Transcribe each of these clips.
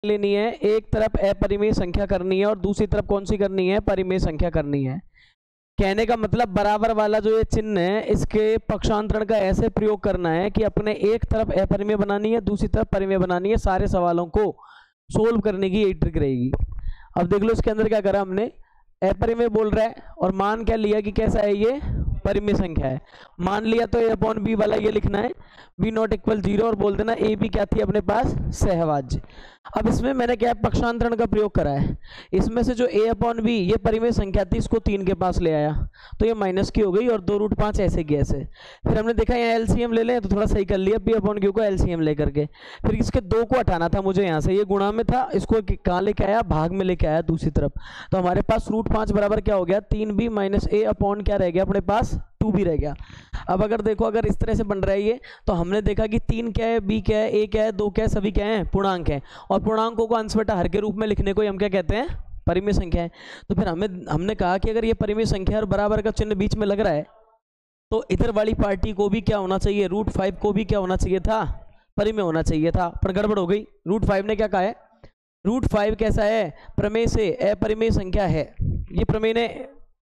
लेनी है, एक तरफ अपरिमेय संख्या करनी है और दूसरी तरफ कौन सी करनी है, परिमेय संख्या करनी है। कहने का मतलब बराबर वाला जो ये चिन्ह है इसके पक्षांतरण का ऐसे प्रयोग करना है कि अपने एक तरफ अपरिमेय बनानी है, दूसरी तरफ परिमेय बनानी है। सारे सवालों को सोल्व करने की यही ट्रिक रहेगी। अब देख लो इसके अंदर क्या करा हमने, अपरिमेय बोल रहा है और मान क्या लिया कि कैसा है ये, परिमेय संख्या है। मान लिया तो a अपॉन बी वाला ये लिखना है, b नॉट इक्वल 0 और बोल देना a b क्या थी अपने पास, सहभाज्य। अब इसमें मैंने क्या पक्षांतरण का प्रयोग करा है। इसमें से जो a अपॉन बी ये परिमेय संख्या थी, इसको 3 के पास ले आया तो ये माइनस की हो गई और 2√5 ऐसे की ऐसे। फिर हमने देखा यहाँ एलसीएम ले लें तो थोड़ा सही कर लिया, p अपॉन क्यू को एलसीएम लेकर के। फिर इसके 2 को हटाना था मुझे, यहाँ से ये गुणा में था, इसको कहाँ लेके आया, भाग में लेके आया दूसरी तरफ। तो हमारे पास √5 बराबर क्या हो गया, 3b माइनस a अपॉन क्या रह गया अपने पास, 2b रह गया। अब अगर देखो अगर इस तरह से बन रहा है ये, तो हमने देखा कि 3 क्या है, b क्या है, a क्या है, 2 क्या है, सभी क्या है, पूर्णांक है। और पूर्णांकों को अंश बटा हर के रूप में लिखने को हम क्या कहते हैं, परिमेय संख्या है। तो फिर हमने कहा कि अगर ये परिमेय संख्या और बराबर का चिन्ह बीच में लग रहा है तो इधर वाली पार्टी को भी क्या होना चाहिए, √5 को भी क्या होना चाहिए था, परिमेय होना चाहिए था। पर गड़बड़ हो गई, √5 ने क्या कहा है, √5 कैसा है, प्रमेय से अपरिमेय संख्या है। ये प्रमेय ने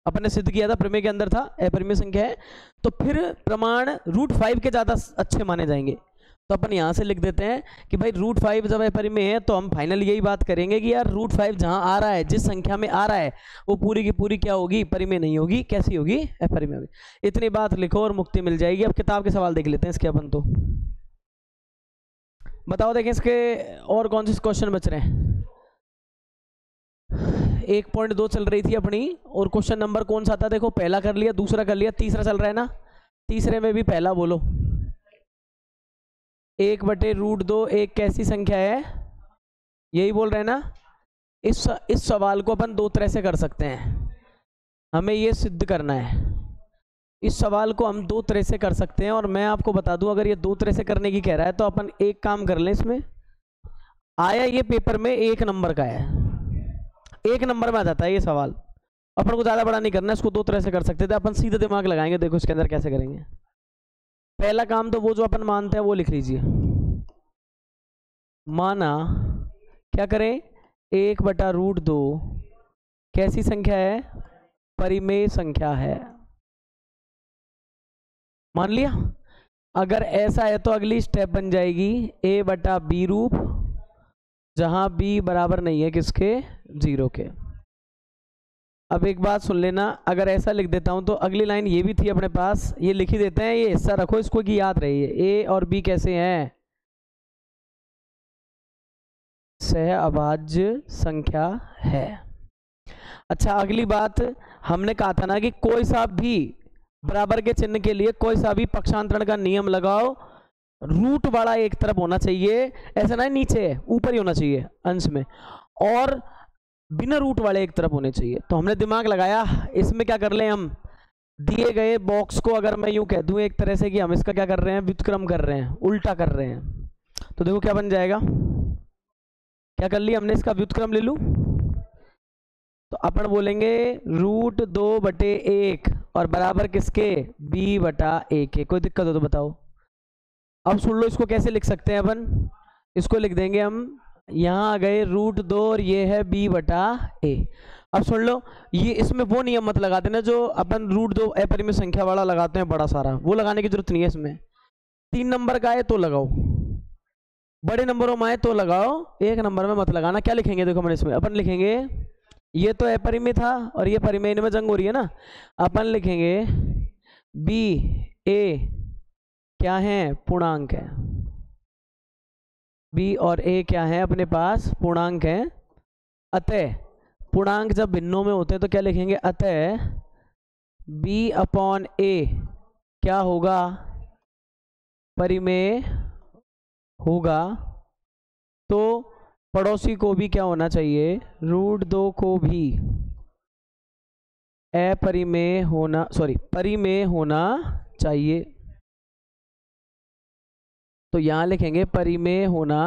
अपन ने सिद्ध किया था, प्रमेय के अंदर था अपरिमेय संख्या है। तो फिर प्रमाण √5 के ज़्यादा अच्छे माने जाएंगे। तो अपन यहाँ से लिख देते हैं कि भाई √5 जब अपरिमेय है तो हम फाइनल यही बात करेंगे कि यार √5 जहाँ आ रहा है, जिस संख्या में आ रहा है, वो पूरी की पूरी क्या होगी, परिमेय नहीं होगी। कैसी होगी, अपरिमेय होगी। इतनी बात लिखो और मुक्ति मिल जाएगी। अब किताब के सवाल देख लेते हैं इसके अपन। तो बताओ देखें इसके और कौन से क्वेश्चन बच रहे हैं। 1.2 चल रही थी अपनी, और क्वेश्चन नंबर कौन सा था देखो, पहला कर लिया, दूसरा कर लिया, तीसरा चल रहा है ना। तीसरे में भी पहला बोलो, 1/√2 एक कैसी संख्या है, यही बोल रहे हैं ना। इस सवाल को अपन दो तरह से कर सकते हैं, हमें ये सिद्ध करना है। इस सवाल को हम दो तरह से कर सकते हैं और मैं आपको बता दूं, अगर ये दो तरह से करने की कह रहा है तो अपन एक काम कर लें। इसमें आया ये पेपर में 1 नंबर का है, 1 नंबर में आ जाता है ये सवाल। अपन को ज़्यादा बड़ा नहीं करना, इसको दो तरह से कर सकते थे अपन, सीधे दिमाग लगाएंगे। देखो इसके अंदर कैसे करेंगे। पहला काम तो वो जो अपन मानते हैं वो लिख लीजिए। माना क्या करें, 1/√2 कैसी संख्या है, परिमेय संख्या है। मान लिया। अगर ऐसा है तो अगली स्टेप बन जाएगी a/b रूप, जहां b बराबर नहीं है किसके, 0 के। अब एक बात सुन लेना, अगर ऐसा लिख देता हूं तो अगली लाइन ये भी थी अपने पास, ये लिख ही देते हैं, ये हिस्सा रखो इसको कि याद रहिए। a और b कैसे हैं, सहअभाज्य संख्या है। अच्छा अगली बात, हमने कहा था ना कि कोई सा भी बराबर के चिन्ह के लिए कोई सा भी पक्षांतरण का नियम लगाओ, रूट वाला एक तरफ होना चाहिए, ऐसा ना नीचे ऊपर ही होना चाहिए अंश में, और बिना रूट वाले एक तरफ होने चाहिए। तो हमने दिमाग लगाया, इसमें क्या कर लें हम, दिए गए बॉक्स को अगर मैं यूं कह दूं एक तरह से कि हम इसका क्या कर रहे हैं, व्युत्क्रम कर रहे हैं, उल्टा कर रहे हैं। तो देखो क्या बन जाएगा, क्या कर लिया हमने, इसका व्युत्क्रम ले लूं तो अपन बोलेंगे √2/1 और बराबर किसके, b/a के। कोई दिक्कत हो तो बताओ। अब सुन लो इसको कैसे लिख सकते हैं अपन, इसको लिख देंगे हम, यहाँ आ गए √2 और ये है b/a। अब सुन लो, ये इसमें वो नियम मत लगा देना जो अपन √2 अपरिमेय संख्या वाला लगाते हैं बड़ा सारा, वो लगाने की जरूरत नहीं है। इसमें 3 नंबर का है तो लगाओ, बड़े नंबरों में आए तो लगाओ, 1 नंबर में मत लगाना। क्या लिखेंगे देखो अपन, इसमें अपन लिखेंगे, ये तो अपरिमेय था और ये परिमेय में जंग हो रही है ना, अपन लिखेंगे b/a क्या है, पूर्णांक है। b और a क्या है अपने पास, पूर्णांक है। अतः पूर्णांक जब भिन्नों में होते हैं तो क्या लिखेंगे, अतः b/a क्या होगा, परिमेय होगा। तो पड़ोसी को भी क्या होना चाहिए, √2 को भी अपरिमेय होना, परिमेय होना चाहिए। तो यहां लिखेंगे परिमेय होना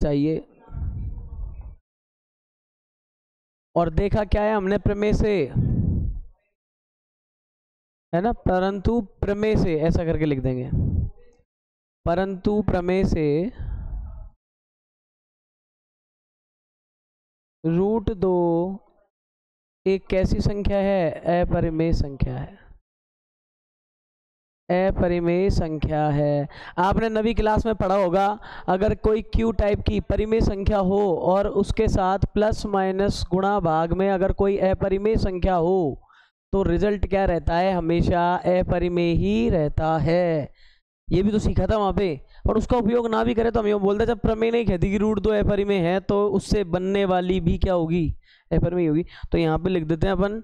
चाहिए। और देखा क्या है हमने, प्रमेय से है ना, परंतु प्रमेय से, ऐसा करके लिख देंगे, परंतु प्रमेय से √2 एक कैसी संख्या है? अपरिमेय संख्या है। अपरिमेय संख्या है। आपने नवी क्लास में पढ़ा होगा, अगर कोई क्यू टाइप की परिमेय संख्या हो और उसके साथ प्लस माइनस गुणा भाग में अगर कोई अपरिमेय संख्या हो तो रिजल्ट क्या रहता है? हमेशा अपरिमेय ही रहता है। ये भी तो सीखा था वहाँ पे। और उसका उपयोग ना भी करें तो हम यूँ बोलते, जब प्रमेय नहीं कहती कि √2 अपरिमेय है तो उससे बनने वाली भी क्या होगी? अपरिमेय होगी। तो यहाँ पे लिख देते हैं अपन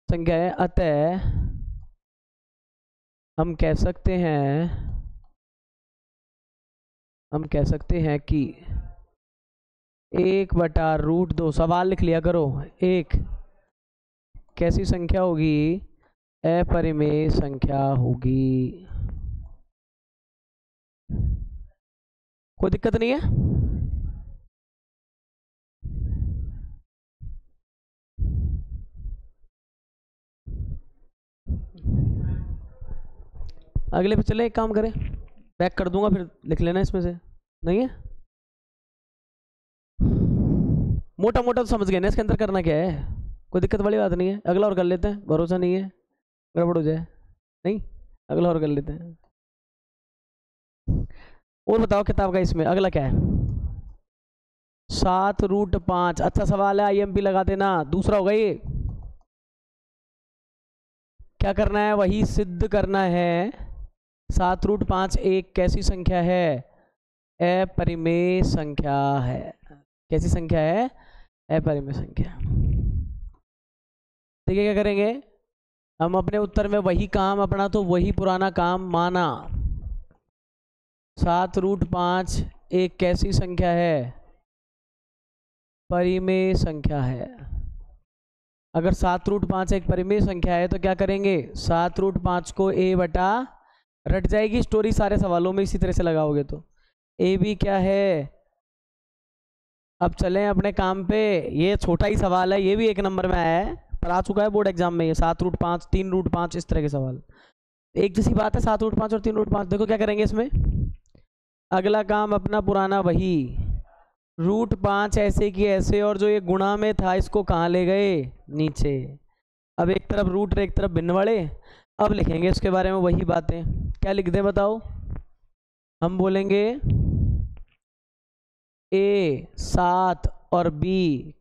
संख्या है। अतः हम कह सकते हैं कि 1/√2, सवाल लिख लिया करो, एक कैसी संख्या होगी? अपरिमेय संख्या होगी। कोई दिक्कत नहीं है? अगले पे चले, एक काम करें, बैक कर दूंगा फिर लिख लेना इसमें से। नहीं है? मोटा मोटा तो समझ गए ना इसके अंदर करना क्या है, कोई दिक्कत वाली बात नहीं है। अगला और कर लेते हैं, भरोसा नहीं है गड़बड़ हो जाए। नहीं, अगला और कर लेते हैं। और बताओ किताब का इसमें अगला क्या है? 7√5। अच्छा सवाल है, IMP लगा देना। दूसरा होगा ये, क्या करना है? वही सिद्ध करना है 7√5 एक कैसी संख्या है? अपरिमेय संख्या है। कैसी संख्या है? अपरिमेय संख्या। ठीक है, क्या करेंगे हम? अपने उत्तर में वही काम अपना, तो वही पुराना काम माना। 7√5 एक कैसी संख्या है? परिमेय संख्या है। अगर 7√5 एक परिमेय संख्या है तो क्या करेंगे? 7√5 को a बटा, रट जाएगी स्टोरी सारे सवालों में इसी तरह से लगाओगे तो। a भी क्या है? अब चलें अपने काम पे। ये छोटा ही सवाल है, ये भी 1 नंबर में आया है, पर आ चुका है बोर्ड एग्जाम में। ये 7√5, 3√5 इस तरह के सवाल एक जैसी बात है। 7√5 और 3√5। देखो क्या करेंगे इसमें, अगला काम अपना पुराना वही, √5 ऐसे की ऐसे, और जो ये गुणा में था इसको कहाँ ले गए? नीचे। अब एक तरफ रूट एक तरफ भिन्न वाले। अब लिखेंगे इसके बारे में वही बातें। क्या लिख दें बताओ? हम बोलेंगे A 7 और B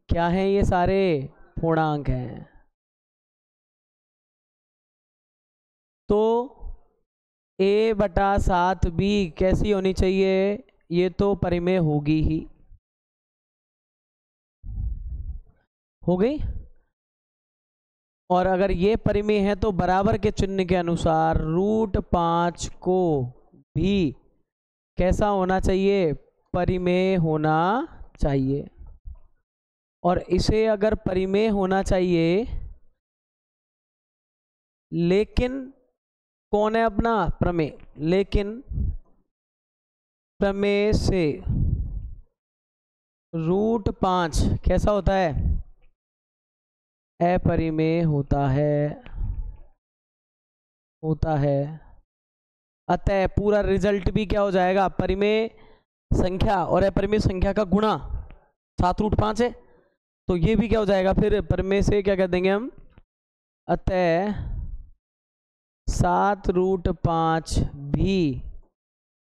क्या हैं? ये सारे पूर्णांक हैं। तो A/7B कैसी होनी चाहिए? ये तो परिमेय होगी ही। हो गई? और अगर ये परिमेय है तो बराबर के चिन्ह के अनुसार √5 को भी कैसा होना चाहिए? परिमेय होना चाहिए। और इसे अगर परिमेय होना चाहिए, लेकिन कौन है अपना? प्रमेय। लेकिन प्रमेय से √5 कैसा होता है? अपरिमेय होता है। अतः पूरा रिजल्ट भी क्या हो जाएगा? परिमेय संख्या और अपरिमेय संख्या का गुणा 7√5 है, तो ये भी क्या हो जाएगा फिर? परिमेय से क्या कर देंगे हम? अतः 7√5 भी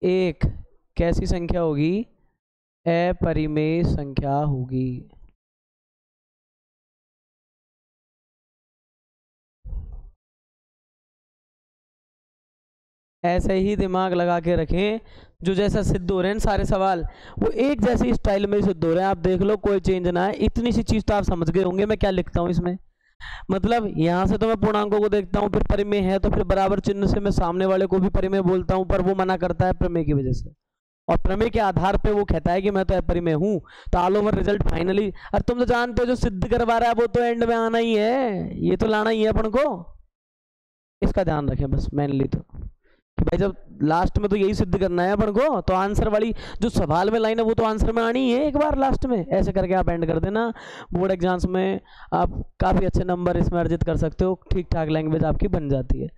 एक कैसी संख्या होगी? अपरिमेय संख्या होगी। ऐसे ही दिमाग लगा के रखें, जो जैसा सिद्ध हो रहे हैं सारे सवाल वो एक जैसी स्टाइल में सिद्ध हो रहे हैं। आप देख लो, कोई चेंज ना है। इतनी सी चीज तो आप समझ गए होंगे मैं क्या लिखता हूँ इसमें। मतलब यहाँ से तो मैं पूर्णांकों को देखता हूँ, फिर परिमेय है तो फिर बराबर चिन्ह से मैं सामने वाले को भी परिमेय बोलता हूँ, पर वो मना करता है प्रमेय की वजह से, और प्रमेय के आधार पे वो कहता है कि मैं तो अपरिमेय हूँ। तो ऑल ओवर रिजल्ट फाइनली, अरे तुम तो जानते हो जो सिद्ध करवा रहा है वो तो एंड में आना ही है, ये तो लाना ही है अपन को। इसका ध्यान रखें बस मेनली तो, कि भाई जब लास्ट में तो यही सिद्ध करना है अपन को, तो आंसर वाली जो सवाल में लाइन है वो तो आंसर में आनी है एक बार लास्ट में। ऐसे करके आप एंड कर देना। बोर्ड एग्जाम्स में आप काफ़ी अच्छे नंबर इसमें अर्जित कर सकते हो, ठीक ठाक लैंग्वेज आपकी बन जाती है।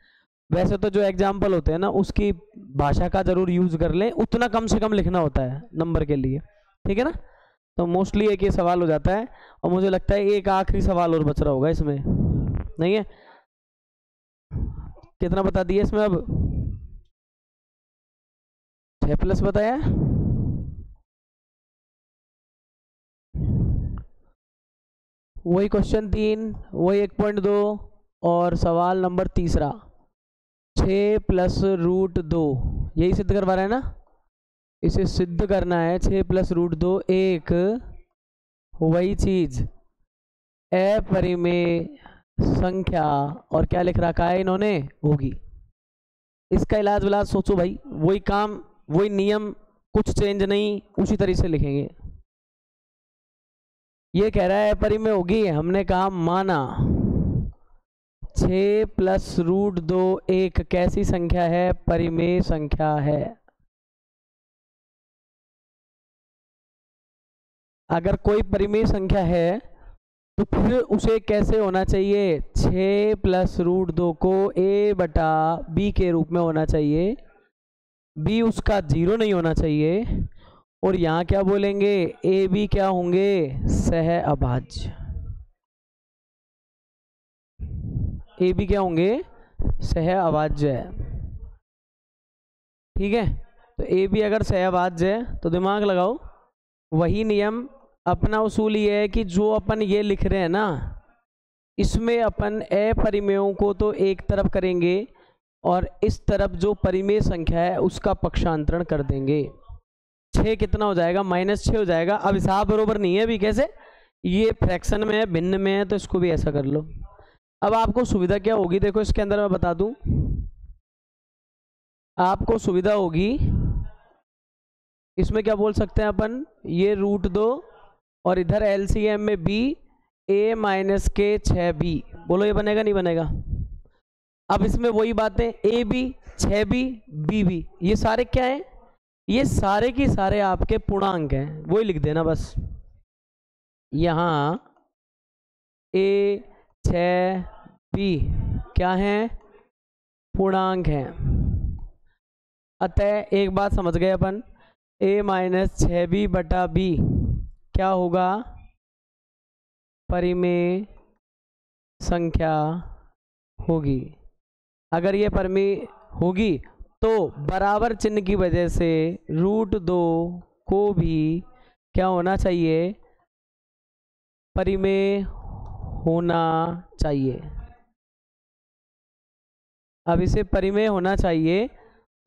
वैसे तो जो एग्जाम्पल होते हैं ना उसकी भाषा का जरूर यूज कर लें, उतना कम से कम लिखना होता है नंबर के लिए, ठीक है ना। तो मोस्टली एक ये सवाल हो जाता है, और मुझे लगता है एक आखिरी सवाल और बच रहा होगा इसमें, नहीं है? कितना बता दिया इसमें अब? 6+ बताया। वही क्वेश्चन 3, वही 1.2, और सवाल नंबर तीसरा 6+√2, यही सिद्ध करवा रहा है ना? इसे सिद्ध करना है। 6+√2 एक वही चीज अपरिमेय संख्या, और क्या लिख रखा है इन्होंने, होगी। इसका इलाज विलाज सोचो भाई, वही काम वही नियम, कुछ चेंज नहीं, उसी तरीके से लिखेंगे। ये कह रहा है अपरिमेय होगी, हमने कहा माना। 6+√2 एक कैसी संख्या है? परिमेय संख्या है। अगर कोई परिमेय संख्या है तो फिर उसे कैसे होना चाहिए? 6+√2 को a/b के रूप में होना चाहिए, b उसका 0 नहीं होना चाहिए, और यहाँ क्या बोलेंगे? a b क्या होंगे? सह अभाज्य। a b क्या होंगे? सह अभाज्य। ठीक है, तो a b अगर सह अभाज्य है तो दिमाग लगाओ, वही नियम अपना उसूल ये है कि जो अपन ये लिख रहे हैं ना, इसमें अपन अपरिमेयों को तो एक तरफ करेंगे, और इस तरफ जो परिमेय संख्या है उसका पक्षांतरण कर देंगे। 6 कितना हो जाएगा? -6 हो जाएगा। अब हिसाब बरोबर नहीं है अभी, कैसे? ये फ्रैक्शन में है, भिन्न में है, तो इसको भी ऐसा कर लो। अब आपको सुविधा क्या होगी, देखो इसके अंदर मैं बता दूं, आपको सुविधा होगी इसमें, क्या बोल सकते हैं अपन, ये √2 और इधर एलसीएम में b, a - के 6b, बोलो ये बनेगा नहीं बनेगा? अब इसमें वही बातें, a b 6b b, ये सारे क्या हैं? ये सारे की सारे आपके पूर्णांक हैं, वही लिख देना बस। यहाँ a 6b क्या है? पूर्णांक हैं। अतः एक बात समझ गए अपन, a - 6b/b क्या होगा? परिमेय संख्या होगी। अगर ये परिमेय होगी तो बराबर चिन्ह की वजह से √2 को भी क्या होना चाहिए? परिमेय होना चाहिए। अब इसे परिमेय होना चाहिए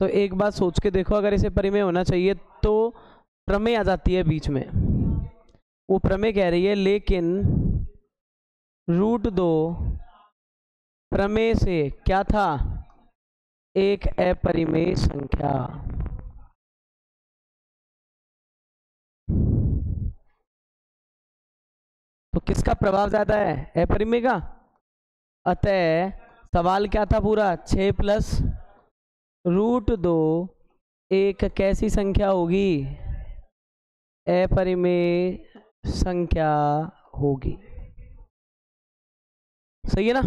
तो एक बात सोच के देखो, अगर इसे परिमेय होना चाहिए तो प्रमेय आ जाती है बीच में। वो प्रमेय कह रही है लेकिन √2 प्रमेय से क्या था? एक अपरिमेय संख्या। तो किसका प्रभाव ज्यादा है? अपरिमेय का। अतः सवाल क्या था पूरा? 6+√2 एक कैसी संख्या होगी? अपरिमेय संख्या होगी। सही है ना?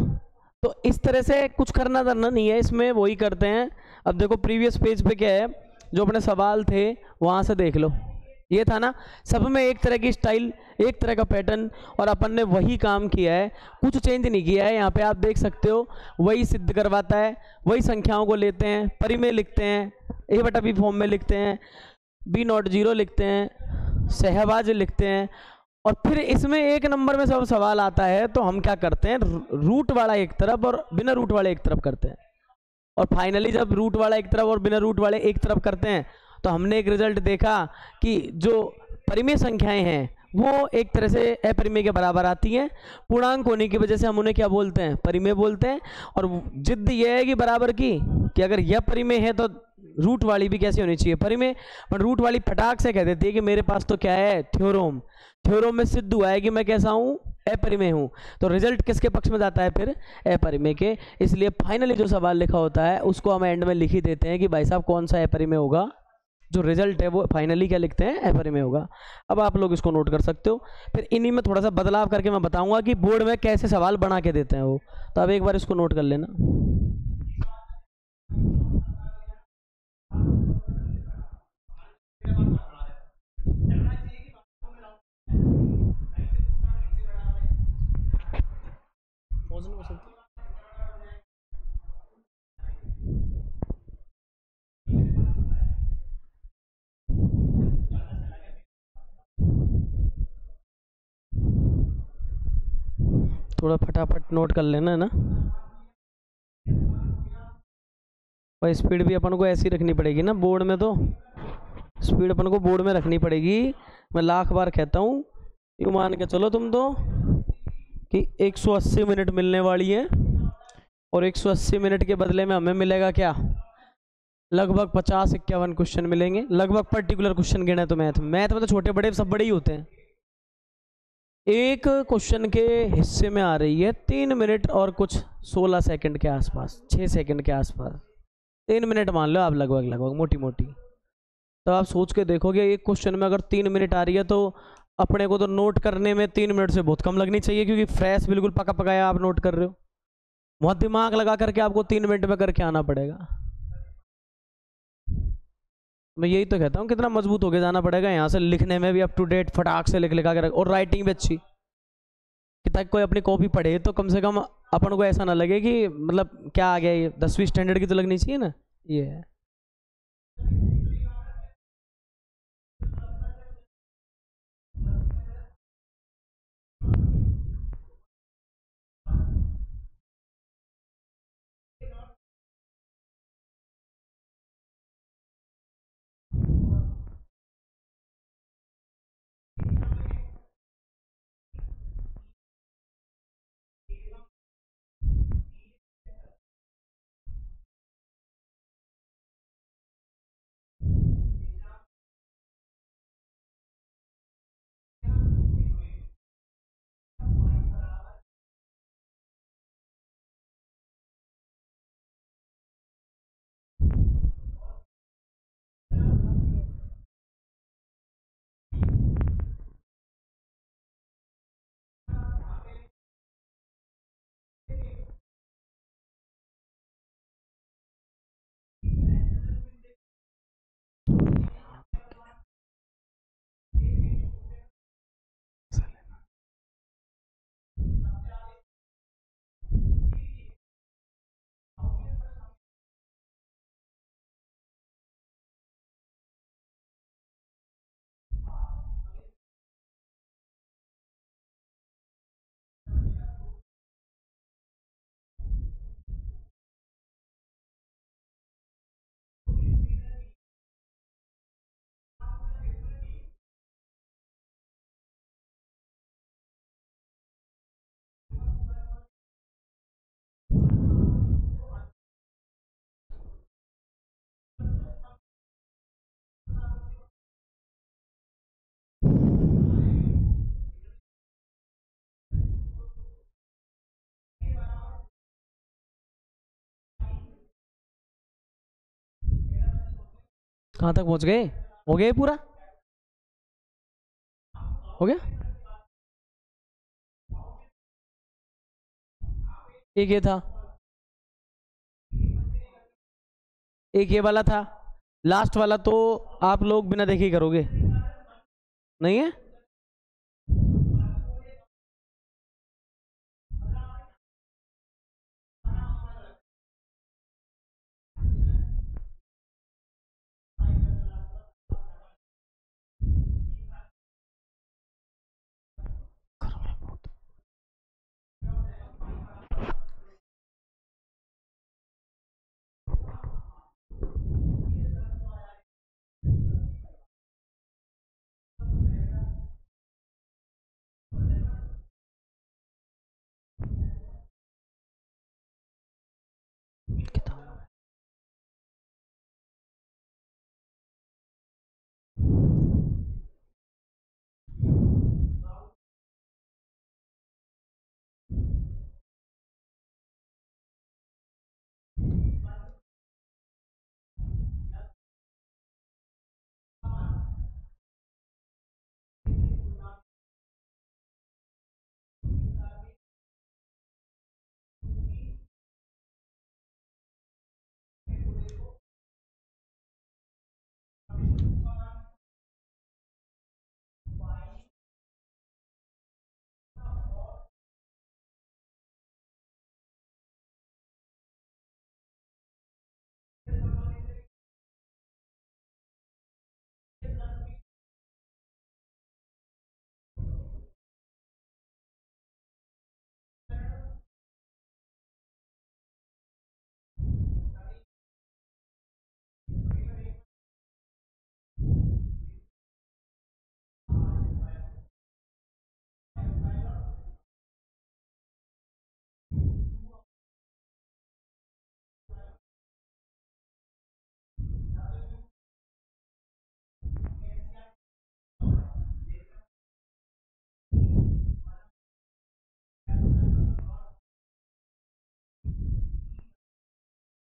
तो इस तरह से कुछ करना धरना नहीं है इसमें, वही करते हैं। अब देखो प्रीवियस पेज पे क्या है, जो अपने सवाल थे वहां से देख लो, ये था ना, सब में एक तरह की स्टाइल, एक तरह का पैटर्न, और अपन ने वही काम किया है, कुछ चेंज नहीं किया है। यहाँ पे आप देख सकते हो, वही सिद्ध करवाता है, वही संख्याओं को लेते हैं, परिमेय लिखते हैं, a/b फॉर्म में लिखते हैं, b0 लिखते हैं, सहभाज्य लिखते हैं, और फिर इसमें एक नंबर में सब सवाल आता है तो हम क्या करते हैं? रूट वाला एक तरफ और बिना रूट वाले एक तरफ करते हैं, और फाइनली जब रूट वाला एक तरफ और बिना रूट वाले एक तरफ करते हैं तो हमने एक रिजल्ट देखा कि जो परिमेय संख्याएं हैं वो एक तरह से अपरिमेय के बराबर आती हैं। पूर्णांक होने की वजह से हम उन्हें क्या बोलते हैं? परिमेय बोलते हैं। और जिद यह है कि बराबर की, कि अगर यह परिमेय है तो रूट वाली भी कैसी होनी चाहिए? परिमेय। पर रूट वाली फटाक से कह देती है कि मेरे पास तो क्या है? थ्योरम। थ्योरम में सिद्ध हुआ है कि मैं कैसा हूँ? अपरिमेय हूँ। तो रिजल्ट किसके पक्ष में जाता है फिर? अपरिमेय के। इसलिए फाइनली जो सवाल लिखा होता है उसको हम एंड में लिख ही देते हैं कि भाई साहब कौन सा अपरिमेय होगा, जो रिजल्ट है वो फाइनली क्या लिखते हैं? अपरिमेय होगा। अब आप लोग इसको नोट कर सकते हो। फिर इन्हीं में थोड़ा सा बदलाव करके मैं बताऊंगा कि बोर्ड में कैसे सवाल बना के देते हैं वो, तो अब एक बार इसको नोट कर लेना। थोड़ा फटाफट नोट कर लेना है ना। और स्पीड भी अपन को ऐसी रखनी पड़ेगी ना बोर्ड में, तो स्पीड अपन को बोर्ड में रखनी पड़ेगी। मैं लाख बार कहता हूँ, यूँ मान के चलो तुम तो कि 180 मिनट मिलने वाली है, और 180 मिनट के बदले में हमें मिलेगा क्या, लगभग 50-51 क्वेश्चन मिलेंगे। लगभग पर्टिकुलर क्वेश्चन गिने तो मैथ में तो छोटे बड़े सब बड़े ही होते हैं। एक क्वेश्चन के हिस्से में आ रही है 3 मिनट और कुछ 16 सेकंड के आसपास, 6 सेकंड के आसपास, 3 मिनट मान लो आप, लगभग लगभग मोटी मोटी। तो आप सोच के देखोगे एक क्वेश्चन में अगर 3 मिनट आ रही है, तो अपने को तो नोट करने में 3 मिनट से बहुत कम लगनी चाहिए, क्योंकि फ्रेश बिल्कुल पका पकाया आप नोट कर रहे हो। बहुत दिमाग लगा करके आपको 3 मिनट में करके आना पड़ेगा। मैं यही तो कहता हूँ कितना मजबूत होके जाना पड़ेगा यहाँ से, लिखने में भी अप टू डेट फटाक से लिख लिखा के रख, और राइटिंग भी अच्छी, कि ताकि कोई अपनी कॉपी पढ़े तो कम से कम अपन को ऐसा ना लगे कि मतलब क्या आ गया ये, 10वीं स्टैंडर्ड की तो लगनी चाहिए ना। ये है। कहाँ तक पहुँच गए? हो गया पूरा? हो गया? एक ये था, एक ये वाला था, लास्ट वाला तो आप लोग बिना देखे ही करोगे, नहीं है?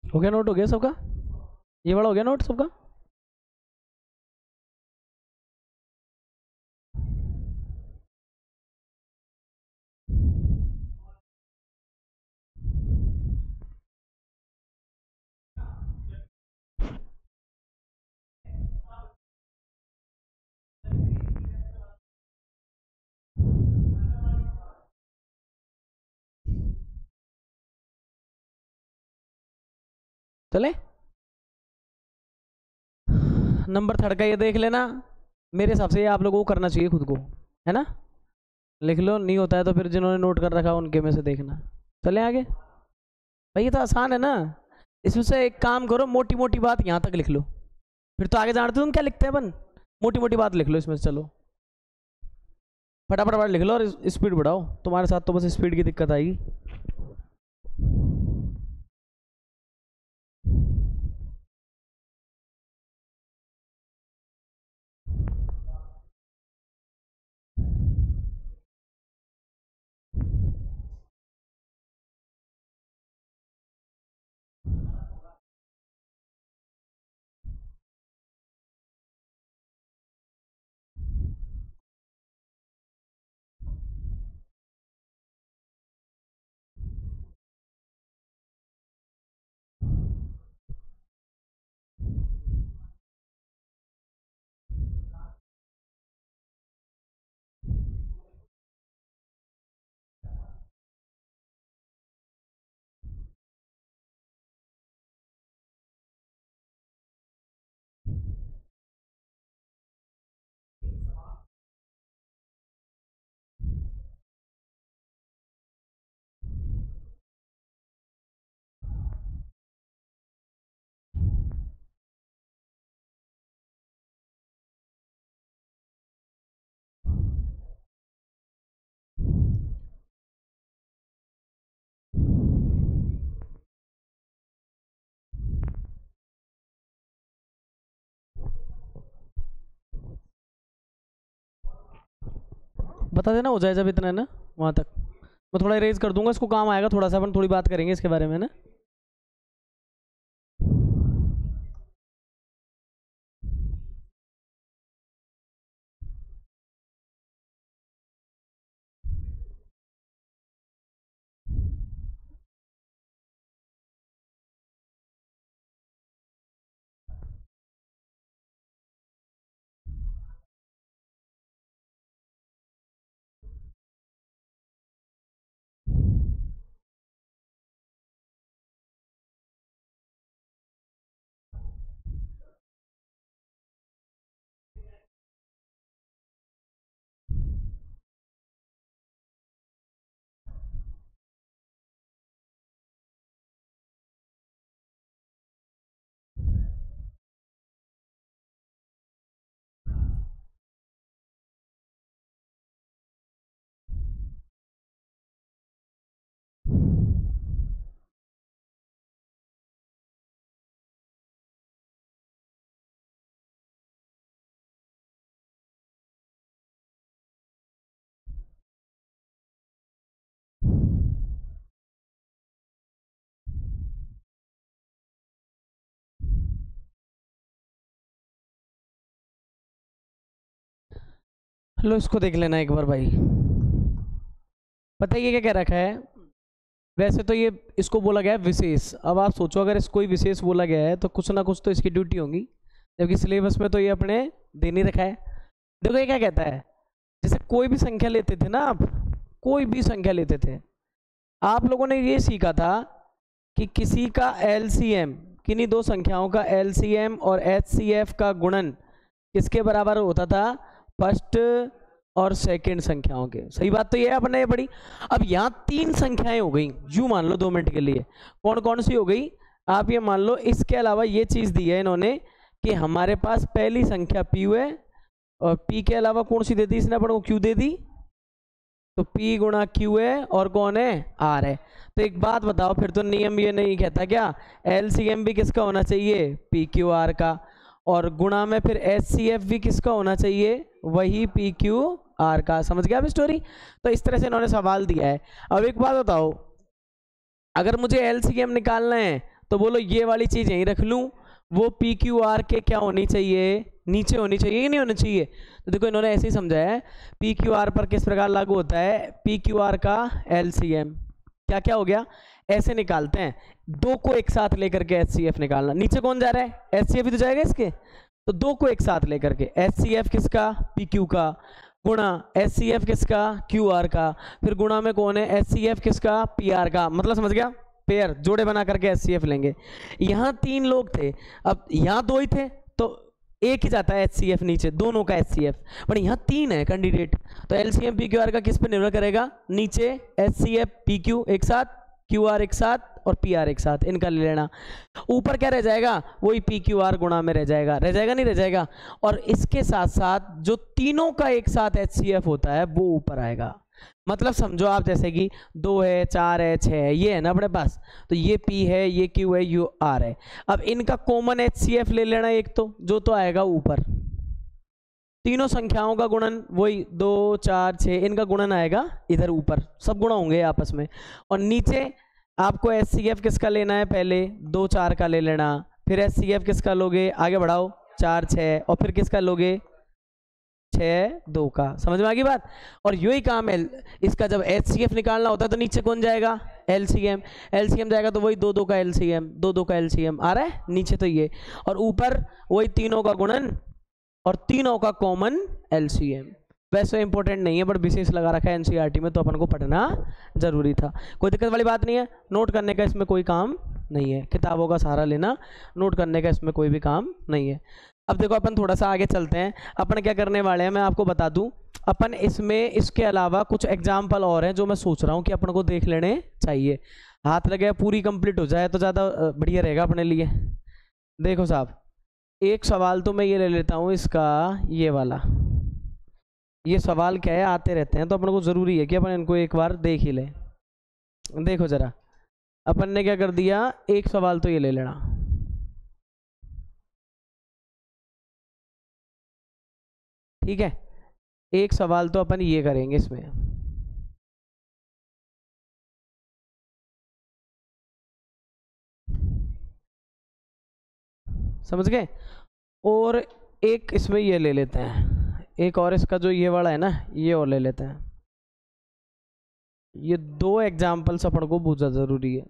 हो गया, नोट हो गया सबका? ये वाला हो गया नोट सबका? चले नंबर थर्ड का ये देख लेना। मेरे हिसाब से ये आप लोगों को करना चाहिए खुद को, है ना? लिख लो, नहीं होता है तो फिर जिन्होंने नोट कर रखा उनके में से देखना। चले आगे भाई, ये तो आसान है ना। इसमें से एक काम करो, मोटी मोटी बात यहाँ तक लिख लो, फिर तो आगे जानते हो तुम क्या लिखते हैं अपन। मोटी मोटी बात लिख लो इसमें से। चलो फटाफट लिख लो और स्पीड बढ़ाओ। तुम्हारे साथ तो बस स्पीड की दिक्कत आएगी। बता देना हो जाए जब इतना है ना वहाँ तक। मैं थोड़ा इरेज कर दूंगा, इसको काम आएगा थोड़ा सा, अपन थोड़ी बात करेंगे इसके बारे में ना। लो इसको देख लेना एक बार भाई। पता है ये क्या कह रखा है? वैसे तो ये इसको बोला गया है विशेष। अब आप सोचो अगर इसको ही विशेष बोला गया है तो कुछ ना कुछ तो इसकी ड्यूटी होगी, जबकि सिलेबस में तो ये अपने दे नहीं रखा है। देखो ये क्या कहता है, जैसे कोई भी संख्या लेते थे ना आप, कोई भी संख्या लेते थे, आप लोगों ने ये सीखा था कि किसी का एलसीएम, किन्हीं दो संख्याओं का एलसीएम और एचसीएफ का गुणन किसके बराबर होता था? फर्स्ट और सेकंड संख्याओं के। सही बात तो ये है, अपने ये पढ़ी। अब यहाँ तीन संख्याएं हो गई, यूं मान लो 2 मिनट के लिए। कौन कौन सी हो गई? आप ये मान लो, इसके अलावा ये चीज दी है इन्होंने कि हमारे पास पहली संख्या P है, और P के अलावा कौन सी दे दी इसने अपन को? Q दे दी। तो P गुणा Q है, और कौन है? R है। तो एक बात बताओ, फिर तो नियम ये नहीं कहता क्या एलसीएम भी किसका होना चाहिए? PQR का। और गुणा में फिर HCF भी किसका होना चाहिए? वही PQR का। समझ गया अब स्टोरी? तो इस तरह से इन्होंने सवाल दिया है। अब एक बात बताओ, अगर मुझे LCM निकालना है तो बोलो ये वाली चीज़ यहीं रख लूँ, वो पी क्यू आर के क्या होनी चाहिए, नीचे होनी चाहिए कि नहीं होनी चाहिए। तो देखो इन्होंने ऐसे ही समझाया है, पी क्यू आर पर किस प्रकार लागू होता है, पी क्यू आर का एलसीएम क्या क्या हो गया, ऐसे निकालते हैं, दो को एक साथ लेकर के एचसीएफ निकालना। नीचे कौन जा रहा है, एचसीएफ ही तो जाएगा इसके, तो दो को एक साथ लेकर के एचसीएफ किसका, पीक्यू का, गुणा एचसीएफ किसका, क्यूआर का, फिर गुणा में कौन है, एचसीएफ किसका, पीआर का। मतलब समझ गया, पेयर जोड़े बना करके एचसीएफ लेंगे। यहाँ 3 लोग थे, अब यहाँ 2 ही थे तो एक ही जाता है एचसीएफ नीचे, दोनों का एचसीएफ, पर यहाँ 3 है कैंडिडेट, तो एलसीएम पीक्यूआर का किस पर निर्भर करेगा, नीचे एचसीएफ पीक्यू एक साथ, क्यूआर एक साथ और पीआर एक साथ, इनका ले लेना। ऊपर क्या रह जाएगा, वही पीक्यूआर गुणा में रह जाएगा नहीं रह जाएगा। और इसके साथ साथ जो तीनों का एक साथ एचसीएफ होता है वो ऊपर आएगा। मतलब समझो आप जैसे कि 2 है, 4 है, 6 है, ये है ना अपने पास, तो ये P है, ये Q है, ये R है। अब इनका कॉमन HCF ले लेना एक, तो जो तो आएगा ऊपर, तीनों संख्याओं का गुणन वही 2 4 6, इनका गुणन आएगा इधर ऊपर, सब गुणा होंगे आपस में। और नीचे आपको HCF किसका लेना है, पहले 2 4 का ले लेना, फिर HCF किसका लोगे, आगे बढ़ाओ 4 6, और फिर किसका लोगे 6 2 का। समझ में आ गई बात। और यही काम है इसका, जब HCF निकालना होता है तो नीचे कौन जाएगा, LCM जाएगा, तो वही 2 2 का LCM आ रहा है नीचे, तो ये, और ऊपर वही तीनों का गुणन और तीनों का कॉमन LCM। वैसे इंपॉर्टेंट नहीं है, बट विशेष लगा रखा है एनसीईआरटी में, तो अपन को पढ़ना जरूरी था। कोई दिक्कत वाली बात नहीं है, नोट करने का इसमें कोई काम नहीं है, किताबों का सहारा लेना, नोट करने का इसमें कोई भी काम नहीं है। अब देखो अपन थोड़ा सा आगे चलते हैं, अपन क्या करने वाले हैं मैं आपको बता दूं। अपन इसमें इसके अलावा कुछ एग्जाम्पल और हैं जो मैं सोच रहा हूँ कि अपन को देख लेने चाहिए, हाथ लगे पूरी कंप्लीट हो जाए तो ज़्यादा बढ़िया रहेगा अपने लिए। देखो साहब, एक सवाल तो मैं ये ले लेता हूँ इसका, ये वाला, ये सवाल क्या है, आते रहते हैं तो अपन को ज़रूरी है कि अपन इनको एक बार देख ही लें। देखो ज़रा, अपन ने क्या कर दिया, एक सवाल तो ये ले लेना, ठीक है, एक सवाल तो अपन ये करेंगे इसमें। समझ गए। और एक इसमें ये ले लेते हैं, एक और इसका जो ये वाला है ना, ये और ले लेते हैं। ये 2 एग्जाम्पल्स अपन को बहुत ज़्यादा ज़रूरी है।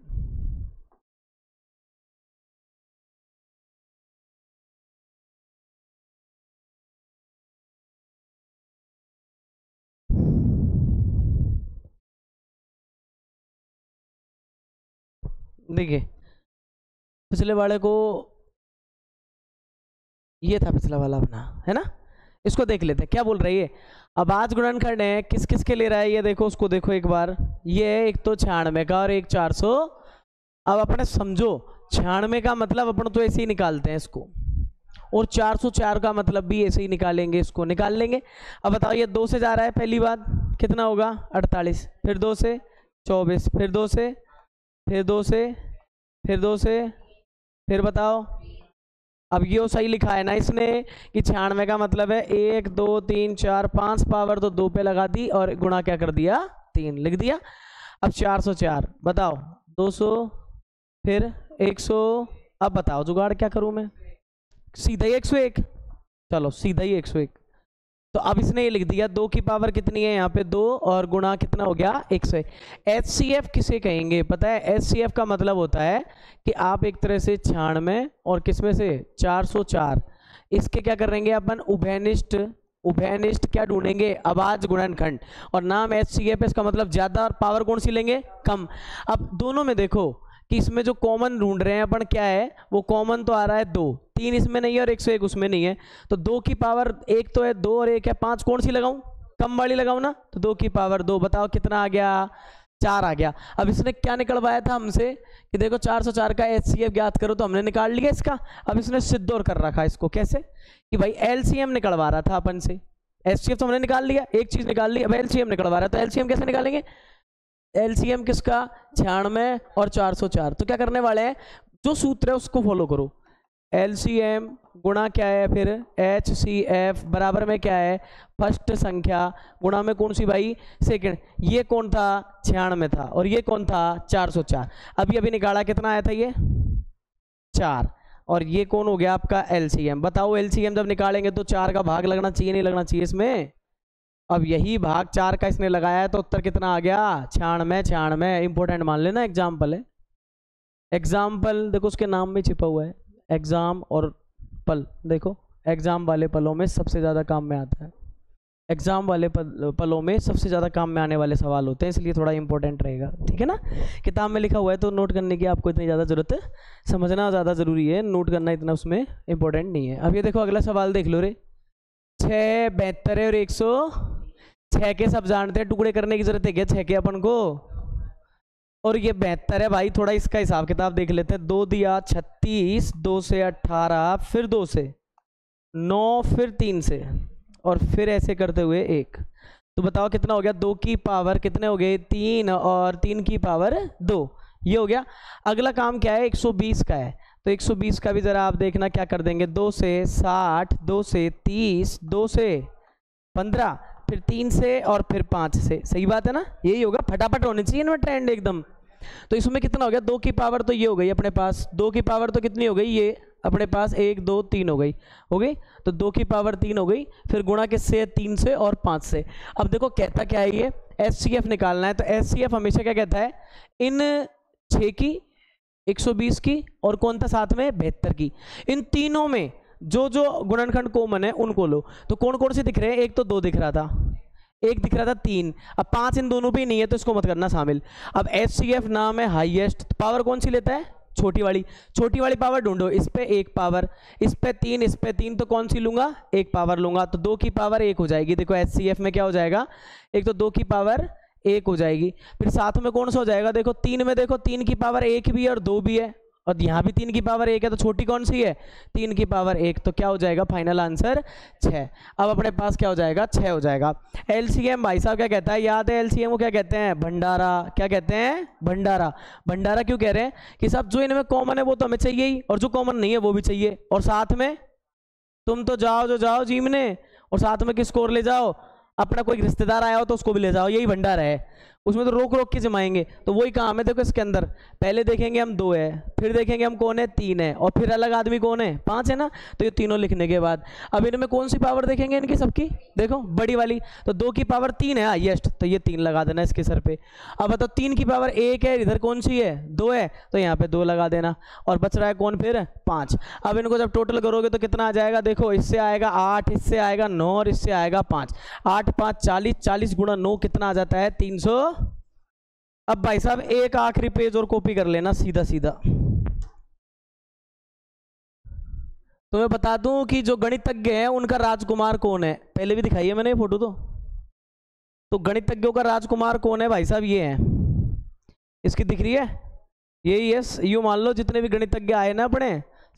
देखिए पिछले वाले को, ये था पिछला वाला अपना, है ना, इसको देख लेते हैं क्या बोल रही है। अब आज गुणनखंड है, किस किस के ले रहा है ये देखो, उसको देखो एक बार, ये है एक तो 96 का और एक 400। अब अपने समझो 96 का मतलब अपन तो ऐसे ही निकालते हैं इसको, और 404 का मतलब भी ऐसे ही निकालेंगे, इसको निकाल लेंगे। अब बताओ, ये 2 से जा रहा है, पहली बात कितना होगा 48, फिर 2 से 24, फिर 2 से, फिर 2 से, फिर 2 से, फिर बताओ। अब ये सही लिखा है ना इसने कि 96 का मतलब है 1 2 3 4 5 पावर तो 2 पे लगा दी और गुणा क्या कर दिया 3 लिख दिया। अब 404 बताओ, 200 फिर 100, अब बताओ जुगाड़ क्या करूं मैं, सीधा ही 101, चलो सीधा ही 101। तो अब इसने ये लिख दिया 2 की पावर कितनी है यहाँ पे 2 और गुणा कितना हो गया 101। HCF किसे कहेंगे पता है, HCF का मतलब होता है कि आप एक तरह से 96 और किसमें से 404, इसके क्या करेंगे अपन उभयनिष्ठ क्या ढूंढेंगे, अभाज्य गुणनखंड, और नाम HCF, इसका मतलब ज्यादा और पावर कौन सी लेंगे कम। अब दोनों में देखो कि इसमें जो कॉमन ढूंढ रहे हैं अपन क्या है, वो कॉमन तो आ रहा है 2, 3 इसमें नहीं है और 101 उसमें नहीं है, तो 2 की पावर 1 तो है 2 और 1 है 5, कौन सी लगाऊं, कम वाली लगाऊं ना, तो 2 की पावर 2, बताओ कितना आ गया 4 आ गया। अब इसने क्या निकलवाया था हमसे कि देखो 404 का HCF ज्ञात करो, तो हमने निकाल लिया इसका। अब इसने सिद्ध और कर रखा इसको, कैसे कि भाई LCM निकलवा रहा था अपन से, HCF तो हमने निकाल लिया, एक चीज निकाल ली, अब LCM निकलवा रहा है, तो LCM कैसे निकालेंगे, LCM किसका 96 और 404, तो क्या करने वाले हैं, जो सूत्र है उसको फॉलो करो, LCM गुणा क्या है फिर HCF बराबर में क्या है फर्स्ट संख्या गुणा में कौन सी भाई सेकंड, ये कौन था 96 था और ये कौन था 404। अभी निकाला कितना आया था ये 4 और ये कौन हो गया आपका एलसीएम। बताओ एलसीएम जब निकालेंगे तो 4 का भाग लगना चाहिए नहीं लगना चाहिए इसमें। अब यही भाग 4 का इसने लगाया है तो उत्तर कितना आ गया 96। 96 इंपॉर्टेंट मान लेना, एग्जाम्पल है। एग्जाम्पल देखो उसके नाम में छिपा हुआ है एग्जाम और पल। देखो एग्जाम वाले पलों में सबसे ज़्यादा काम में आता है, एग्जाम वाले पलों में सबसे ज़्यादा काम में आने वाले सवाल होते हैं, इसलिए थोड़ा इंपॉर्टेंट रहेगा, ठीक है ना। किताब में लिखा हुआ है तो नोट करने की आपको इतनी ज़्यादा ज़रूरत है, समझना ज़्यादा ज़रूरी है, नोट करना इतना उसमें इंपॉर्टेंट नहीं है। अब ये देखो अगला सवाल देख लो रे, 6, 72 और 106 के सब जानते हैं, टुकड़े करने की जरूरत है क्या 6 के अपन को। और ये 72 है भाई, थोड़ा इसका हिसाब किताब देख लेते हैं। 2 दिया 36, 2 से 18, फिर 2 से 9, फिर 3 से और फिर ऐसे करते हुए 1। तो बताओ कितना हो गया, 2 की पावर कितने हो गए 3 और 3 की पावर 2, ये हो गया। अगला काम क्या है 120 का है, तो 120 का भी जरा आप देखना क्या कर देंगे। 2 से 60, 2 से 30, 2 से 15, फिर 3 से और फिर 5 से, सही बात है ना, यही होगा। फटाफट होनी चाहिए इनमें ट्रेंड एकदम। तो इसमें कितना हो गया 2 की पावर तो ये हो गई अपने पास, 2 की पावर तो कितनी हो गई ये अपने पास 1 2 3 हो गई, तो 2 की पावर 3 हो गई, फिर गुणा किससे 3 से और 5 से। अब देखो कहता क्या है ये एचसीएफ निकालना है, तो एचसीएफ हमेशा क्या कहता है इन 6 की 120 की और कौन था साथ में 72 की, इन तीनों में जो जो गुणनखंड कॉमन है उनको लो। तो कौन कौन से दिख रहे हैं, एक तो 2 दिख रहा था, एक दिख रहा था 3, अब 5 इन दोनों पे नहीं है तो इसको मत करना शामिल। अब एचसीएफ नाम है हाईएस्ट, पावर कौन सी लेता है छोटी वाली पावर ढूंढो, इस पे 1 पावर, इस पे 3, इस पे 3, तो कौन सी लूंगा 1 पावर लूंगा, तो 2 की पावर 1 हो जाएगी। देखो एचसीएफ में क्या हो जाएगा, एक तो 2 की पावर 1 हो जाएगी, फिर साथ में कौन सा हो जाएगा, देखो 3 में देखो 3 की पावर 1 भी है और 2 भी है, और यहाँ भी 3 की पावर 1 है, तो छोटी कौन सी है 3 की पावर 1, तो क्या हो जाएगा फाइनल आंसर 6। अब अपने पास क्या हो जाएगा 6 हो जाएगा। एलसीएम भाई साहब क्या कहता है, याद है एलसीएम को क्या कहते हैं भंडारा, क्या कहते हैं भंडारा। भंडारा क्यों कह रहे हैं कि सब जो इनमें कॉमन है वो तो हमें चाहिए ही, और जो कॉमन नहीं है वो भी चाहिए, और साथ में तुम तो जाओ जीमने, और साथ में किसको और ले जाओ, अपना कोई रिश्तेदार आया हो तो उसको भी ले जाओ, यही भंडारा है। उसमें तो रोक रोक के जमाएंगे, तो वही काम है। देखो इसके अंदर पहले देखेंगे हम 2 है, फिर देखेंगे हम कौन है 3 है, और फिर अलग आदमी कौन है 5 है ना, तो ये तीनों लिखने के बाद अब इनमें कौन सी पावर देखेंगे इनकी सबकी, देखो बड़ी वाली, तो 2 की पावर 3 है हाईएस्ट, तो ये 3 लगा देना इसके सर पे। अब बताओ 3 की पावर 1 है, इधर कौन सी है 2 है, तो यहाँ पे 2 लगा देना, और बच रहा है कौन फिर 5। अब इनको जब टोटल करोगे तो कितना आ जाएगा, देखो इससे आएगा 8, इससे आएगा 9 और इससे आएगा 5, 8 5 40, 40 गुणा 9 कितना आ जाता है 300। अब भाई साहब एक आखिरी पेज और कॉपी कर लेना सीधा सीधा। तो मैं बता दूं कि जो गणितज्ञ है उनका राजकुमार कौन है, पहले भी दिखाई है मैंने ये फोटो। तो गणितज्ञों का राजकुमार कौन है भाई साहब, ये है, इसकी दिख रही है यही है। यूं मान लो जितने भी गणितज्ञ आए ना अपने,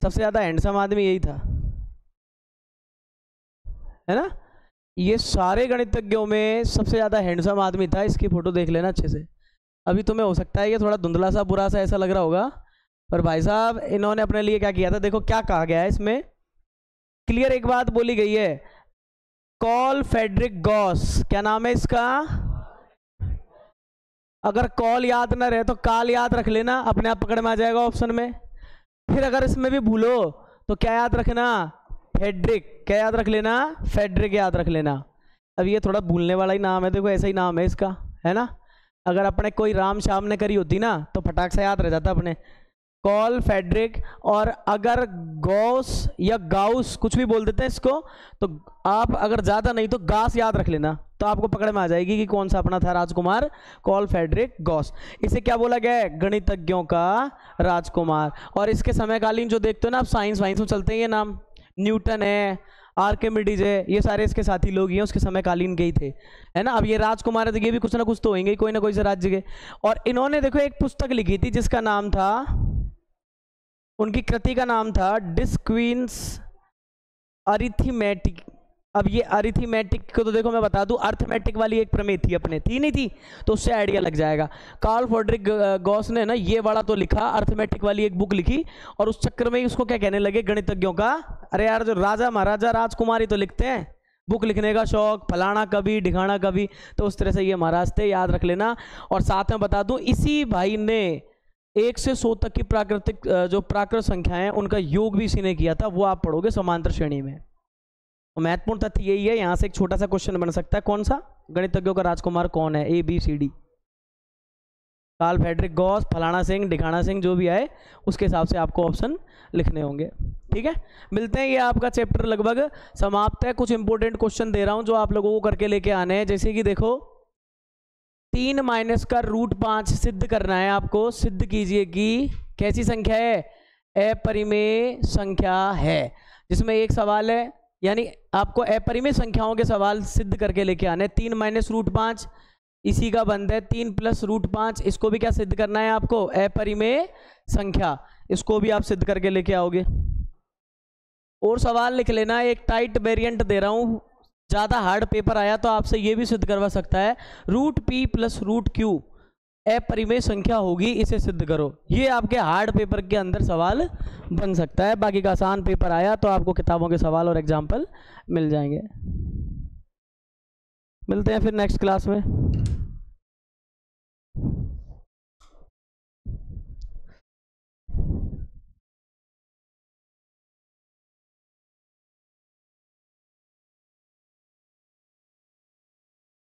सबसे ज्यादा हैंडसम आदमी यही था, है ना। ये सारे गणितज्ञों में सबसे ज्यादा हैंडसम आदमी था, इसकी फोटो देख लेना अच्छे से। अभी तुम्हें हो सकता है ये थोड़ा धुंधला सा बुरा सा ऐसा लग रहा होगा, पर भाई साहब इन्होंने अपने लिए क्या किया था, देखो क्या कहा गया है इसमें, क्लियर एक बात बोली गई है, कॉल फ्रेडरिक गॉस, क्या नाम है इसका, अगर कॉल याद ना रहे तो काल याद रख लेना, अपने आप पकड़ में आ जाएगा ऑप्शन में। फिर अगर इसमें भी भूलो तो क्या याद रखना फ्रेडरिक, क्या याद रख लेना फ्रेडरिक याद रख लेना। अब ये थोड़ा भूलने वाला ही नाम है, देखो ऐसा ही नाम है इसका, है ना। अगर अपने कोई राम शाम ने करी होती ना तो फटाक से याद रह जाता अपने, कॉल फ्रेडरिक। और अगर गॉस या गाउस कुछ भी बोल देते हैं इसको, तो आप अगर ज़्यादा नहीं तो गास याद रख लेना, तो आपको पकड़ में आ जाएगी कि कौन सा अपना था राजकुमार, कॉल फ्रेडरिक गॉस। इसे क्या बोला गया है, गणितज्ञों का राजकुमार। और इसके समयकालीन जो देखते हो ना आप, साइंस वाइंस में चलते हैं ये नाम, न्यूटन है, आर्किमिडीज है, ये सारे इसके साथी लोग ही हैं, उसके समयकालीन के ही थे, है ना। अब ये राजकुमार है तो ये भी कुछ ना कुछ तो होंगे, कोई ना कोई से राज्य के। और इन्होंने देखो एक पुस्तक लिखी थी जिसका नाम था, उनकी कृति का नाम था डिस्क्वींस अरिथमेटिक। अब ये अरिथमेटिक को तो देखो मैं बता दूं, अर्थमेटिक वाली एक प्रमेय थी अपने, थी नहीं थी, तो उससे आइडिया लग जाएगा। कार्ल फ्रेडरिक गॉस ने ना ये वाला तो लिखा, अर्थमेटिक वाली एक बुक लिखी, और उस चक्कर में ही उसको क्या कहने लगे गणितज्ञों का, अरे यार जो राजा महाराजा राजकुमारी तो लिखते हैं, बुक लिखने का शौक, फलाना कभी ढिकाना कभी, तो उस तरह से ये महाराज थे, याद रख लेना। और साथ में बता दूं इसी भाई ने 1 से 100 तक की प्राकृतिक जो प्राकृत संख्याएं हैं उनका योग भी इसी ने किया था, वो आप पढ़ोगे समांतर श्रेणी में। तो महत्वपूर्ण तथ्य यही है, यहाँ से एक छोटा सा क्वेश्चन बन सकता है, कौन सा, गणितज्ञों का राजकुमार कौन है, ABCD, कार्ल फ्रेडरिक गॉस, फलाना सिंह, ढिकाना सिंह, जो भी आए उसके हिसाब से आपको ऑप्शन लिखने होंगे। ठीक है, मिलते हैं, ये आपका चैप्टर लगभग समाप्त है। कुछ इंपॉर्टेंट क्वेश्चन दे रहा हूं जो आप लोगों को करके लेके आने हैं। जैसे कि देखो 3 माइनस का रूट 5 सिद्ध करना है आपको। सिद्ध कीजिए कि कैसी संख्या है, अपरिमेय संख्या है। जिसमें एक सवाल है, यानी आपको अपरिमेय संख्याओं के सवाल सिद्ध करके लेके आने। 3 माइनस रूट 5 इसी का बंद है, 3 प्लस रूट 5, इसको भी क्या सिद्ध करना है आपको, अपरिमेय संख्या, इसको भी आप सिद्ध करके लेके आओगे। और सवाल लिख लेना, एक टाइट वेरिएंट दे रहा हूं, ज़्यादा हार्ड पेपर आया तो आपसे ये भी सिद्ध करवा सकता है, root P plus root Q अपरिमेय संख्या होगी, इसे सिद्ध करो। ये आपके हार्ड पेपर के अंदर सवाल बन सकता है। बाकी का आसान पेपर आया तो आपको किताबों के सवाल और एग्जाम्पल मिल जाएंगे। मिलते हैं फिर नेक्स्ट क्लास में।